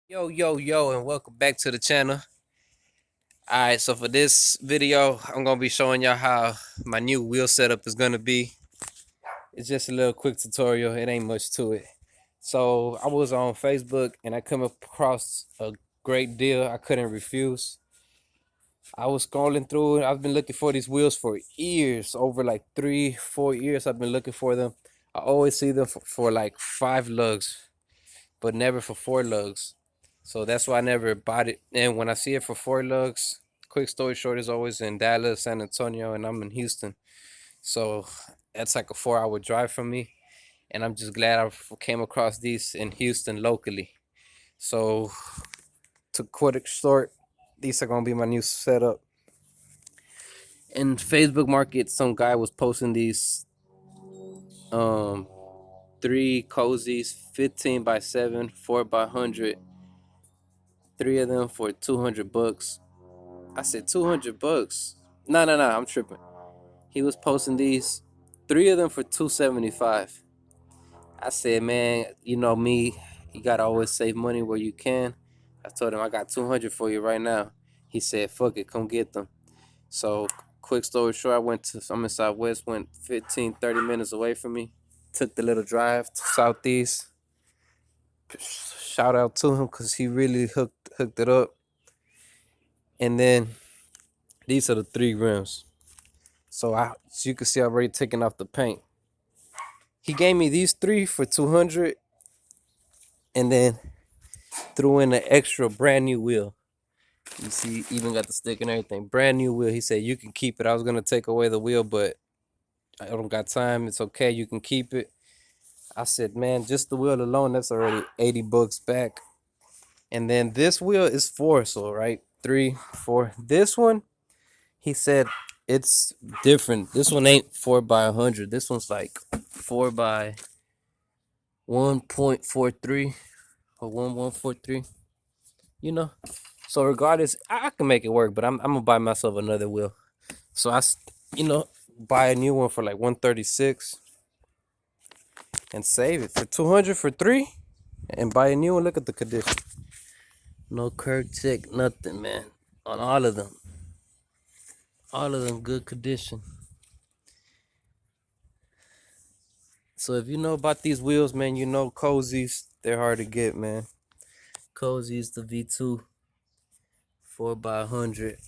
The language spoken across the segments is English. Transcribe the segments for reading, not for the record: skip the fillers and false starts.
Yo, yo, yo, and welcome back to the channel. Alright, so for this video, I'm gonna be showing y'all how my new wheel setup is gonna be. It's just a little quick tutorial, it ain't much to it. So I was on Facebook and I come across a great deal I couldn't refuse. I was scrolling through it. I've been looking for these wheels for years, over like 3, 4 years. I've been looking for them. I always see them for like 5 lugs, but never for 4 lugs. So that's why I never bought it. And when I see it for 4 lugs, quick story short, is always in Dallas, San Antonio, and I'm in Houston. So that's like a 4 hour drive from me. And I'm just glad I came across these in Houston locally. So to quick short, these are gonna be my new setup. In Facebook Market, some guy was posting these um 3 coseys, 15 by 7, 4 by 100, 3 of them for $200. I said $200. No, I'm tripping. He was posting these, 3 of them for $275. I said, man, you know me, you gotta always save money where you can. I told him I got 200 for you right now. He said, fuck it, come get them. So quick story short, I'm in Southwest, went 15, 30 minutes away from me. Took the little drive to Southeast. Shout out to him because he really hooked it up. And then these are the 3 rims. So you can see I've already taken off the paint. He gave me these 3 for 200 and then threw in an extra brand new wheel. You see, even got the stick and everything. Brand new wheel. He said, you can keep it. I was going to take away the wheel, but I don't got time. It's okay. You can keep it. I said, man, just the wheel alone, that's already $80 back. And then this wheel is 4, so right, 3, 4. This one, he said, it's different. This one ain't 4 by 100. This one's like 4 by 1.43 or 1143. You know. So regardless, I can make it work, but I'm gonna buy myself another wheel. So buy a new one for like 136 and save it for 200 for 3 and buy a new one. Look at the condition. No curb check, nothing, man. On all of them. All of them good condition. So if you know about these wheels, man, you know Coseys, they're hard to get, man. Coseys, the V2, 4 by 100.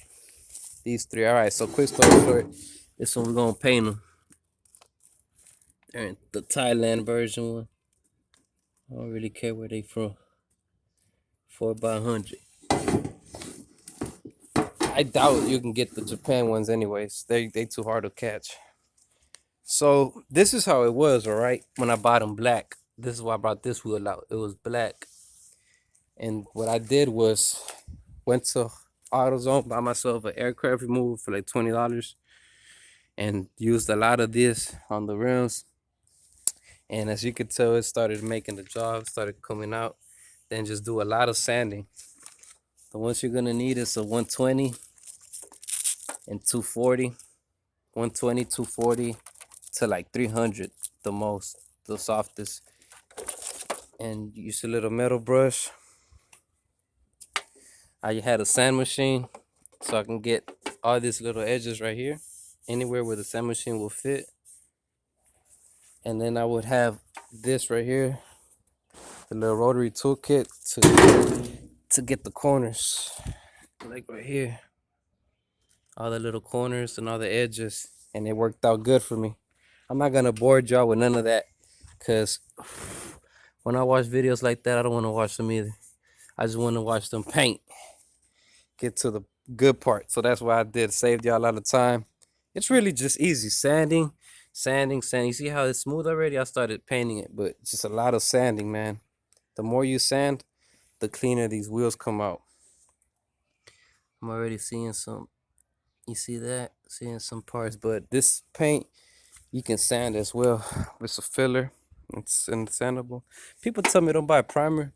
These 3. All right, so quick story short, this one we're gonna paint them. They're in the Thailand version one. I don't really care where they from. 4 by 100. I doubt you can get the Japan ones anyways. They too hard to catch. So this is how it was, all right. When I bought them black, this is why I brought this wheel out. It was black, and what I did was went to AutoZone, bought myself an aircraft remover for like $20, and used a lot of this on the rims. And as you could tell, it started making the job, started coming out. Then just do a lot of sanding. The ones you're gonna need is a 120 and 240. 120, 240 to like 300, the most, the softest. And use a little metal brush. I had a sand machine so I can get all these little edges right here, anywhere where the sand machine will fit. And then I would have this right here, the little rotary toolkit to get the corners, like right here, all the little corners and all the edges, and it worked out good for me. I'm not gonna bore y'all with none of that, cause when I watch videos like that, I don't want to watch them either. I just want to watch them paint, get to the good part. So that's why I did. Saved y'all a lot of time. It's really just easy. Sanding, sanding, sanding. You see how it's smooth already? I started painting it, but just a lot of sanding, man. The more you sand, the cleaner these wheels come out. I'm already seeing some. You see that? Seeing some parts, but this paint you can sand as well. It's a filler. It's sandable. People tell me don't buy primer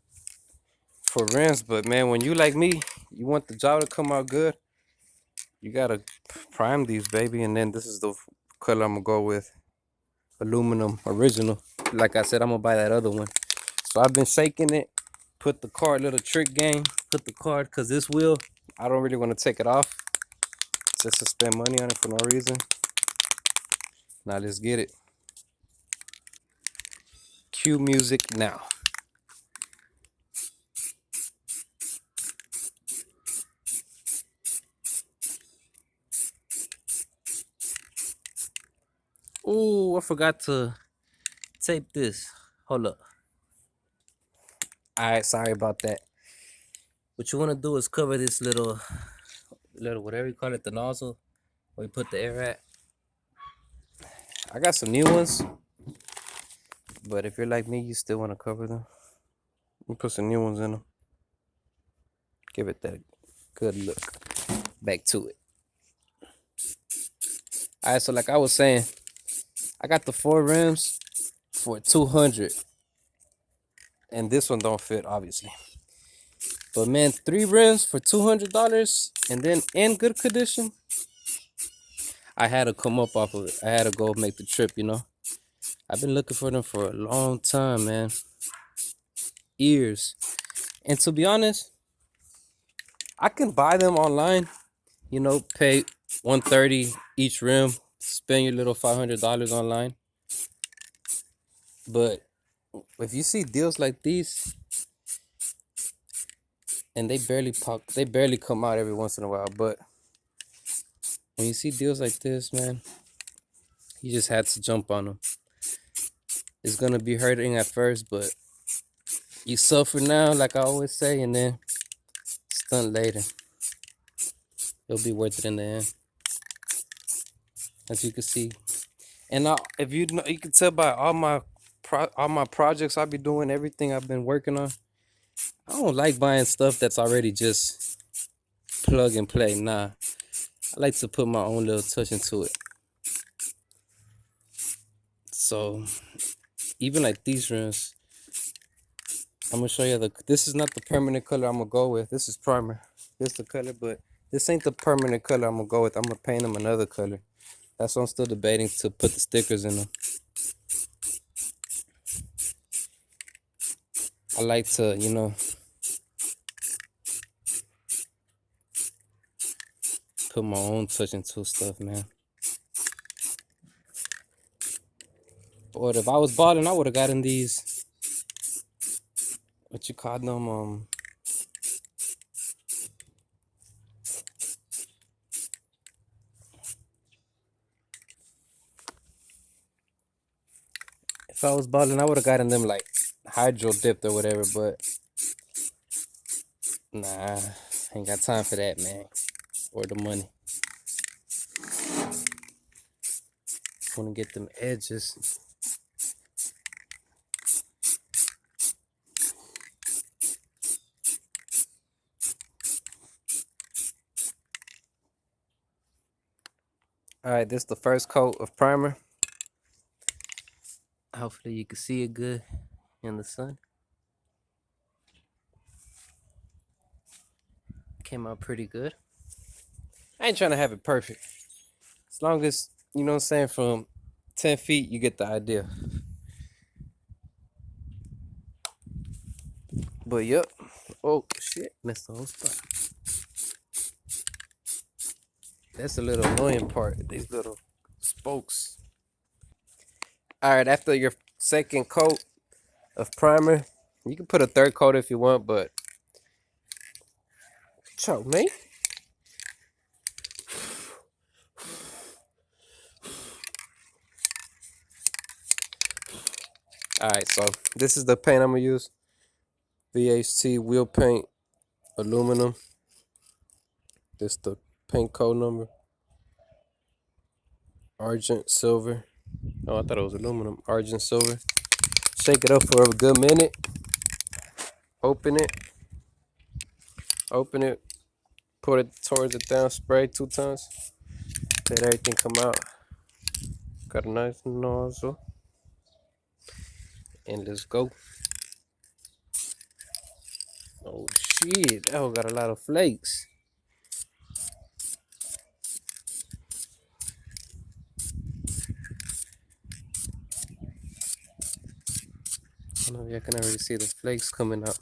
for rims, but man, when you like me, you want the job to come out good, you gotta prime these, baby. And then this is the color I'm gonna go with, aluminum original. Like I said, I'm gonna buy that other one. So I've been shaking it, put the card, little trick game, put the card, because this wheel, I don't really want to take it off just to spend money on it for no reason. Now let's get it. Cue music now. Ooh, I forgot to tape this. Hold up. All right, sorry about that. What you want to do is cover this little whatever you call it, the nozzle where you put the air at. I got some new ones, but if you're like me, you still want to cover them. You put some new ones in them. Give it that good look. Back to it. All right, so like I was saying, I got the 4 rims for $200, and this one don't fit obviously. But man, 3 rims for $200, and then in good condition. I had to come up off of it. I had to go make the trip, you know. I've been looking for them for a long time, man. Years. And to be honest, I can buy them online, you know, pay $130 each rim, spend your little $500 online. But if you see deals like these, and they barely come out every once in a while, but when you see deals like this, man, you just had to jump on them. It's gonna be hurting at first, but you suffer now, like I always say, and then it's done later. It'll be worth it in the end, as you can see. And if you know, you can tell by all my projects I be doing, everything I've been working on. I don't like buying stuff that's already just plug and play. Nah, I like to put my own little touch into it. So even like these rims, I'm gonna show you this is not the permanent color I'm gonna go with. This is primer. This is the color, but this ain't the permanent color I'm gonna go with. I'm gonna paint them another color. That's why I'm still debating to put the stickers in them. I like to, you know, put my own touch into stuff, man. But if I was balling, I would have gotten these, what you call them, if I was balling, I would have gotten them like hydro dipped or whatever, but nah, ain't got time for that, man, or the money. Want to get them edges. All right, this is the first coat of primer. Hopefully you can see it good in the sun. Came out pretty good. I ain't trying to have it perfect. As long as, you know what I'm saying, from 10 feet, you get the idea. But yep. Oh shit, missed the whole spot. That's a little annoying part, these little spokes. All right, after your second coat of primer, you can put a third coat if you want, but choke me. All right, so this is the paint I'm gonna use. VHT wheel paint, aluminum. This the paint code number. Argent silver. Oh, I thought it was aluminum. Argent silver. Shake it up for a good minute. Open it. Open it. Put it towards it down. Spray 2 times. Let everything come out. Got a nice nozzle. And let's go. Oh shit, that one got a lot of flakes. I don't know if y'all can already see the flakes coming out.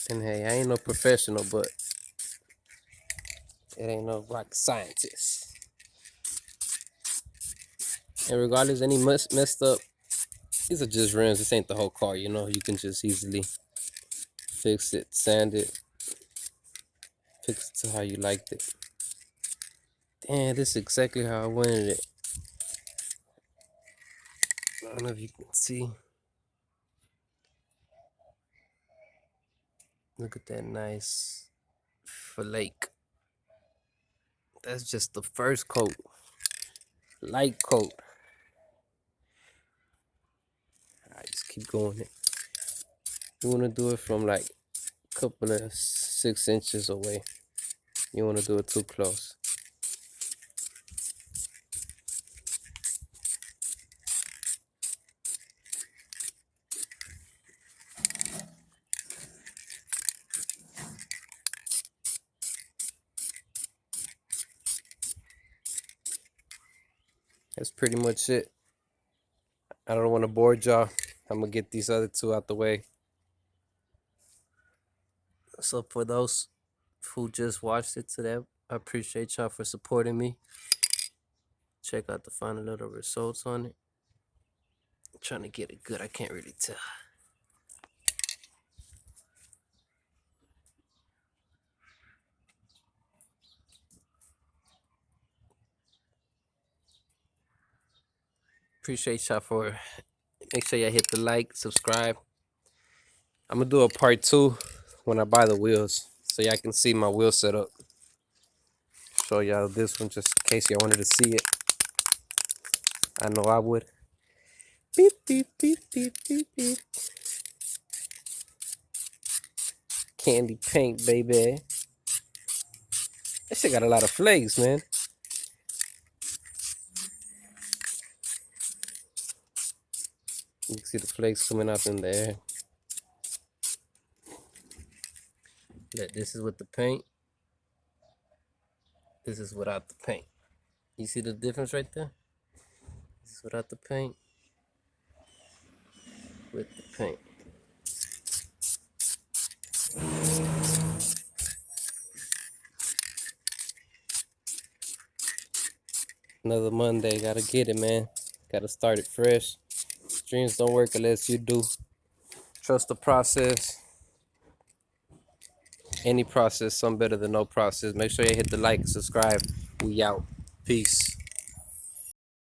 And hey, I ain't no professional, but it ain't no rocket scientist. And regardless, any messed up, these are just rims. This ain't the whole car, you know. You can just easily fix it, sand it, fix it to how you liked it. Damn, this is exactly how I wanted it. I don't know if you can see. Look at that nice flake. That's just the first coat. Light coat. Alright, just keep going it. You wanna do it from like a couple of 6 inches away. You wanna do it too close. That's pretty much it. I don't want to bore y'all. I'm gonna get these other two out the way. So for those who just watched it today, I appreciate y'all for supporting me. Check out the final little results on it. I'm trying to get it good. I can't really tell. Appreciate y'all for. Make sure y'all hit the like, subscribe. I'm gonna do a part 2 when I buy the wheels, so y'all can see my wheel setup. Show y'all this one just in case y'all wanted to see it. I know I would. Beep beep beep beep beep beep. Candy paint, baby. That shit got a lot of flakes, man. You can see the flakes coming out in the air. This is with the paint. This is without the paint. You see the difference right there? This is without the paint. With the paint. Another Monday. Gotta get it, man. Gotta start it fresh. Dreams don't work unless you do. Trust the process. Any process, some better than no process. Make sure you hit the like and subscribe. We out. Peace.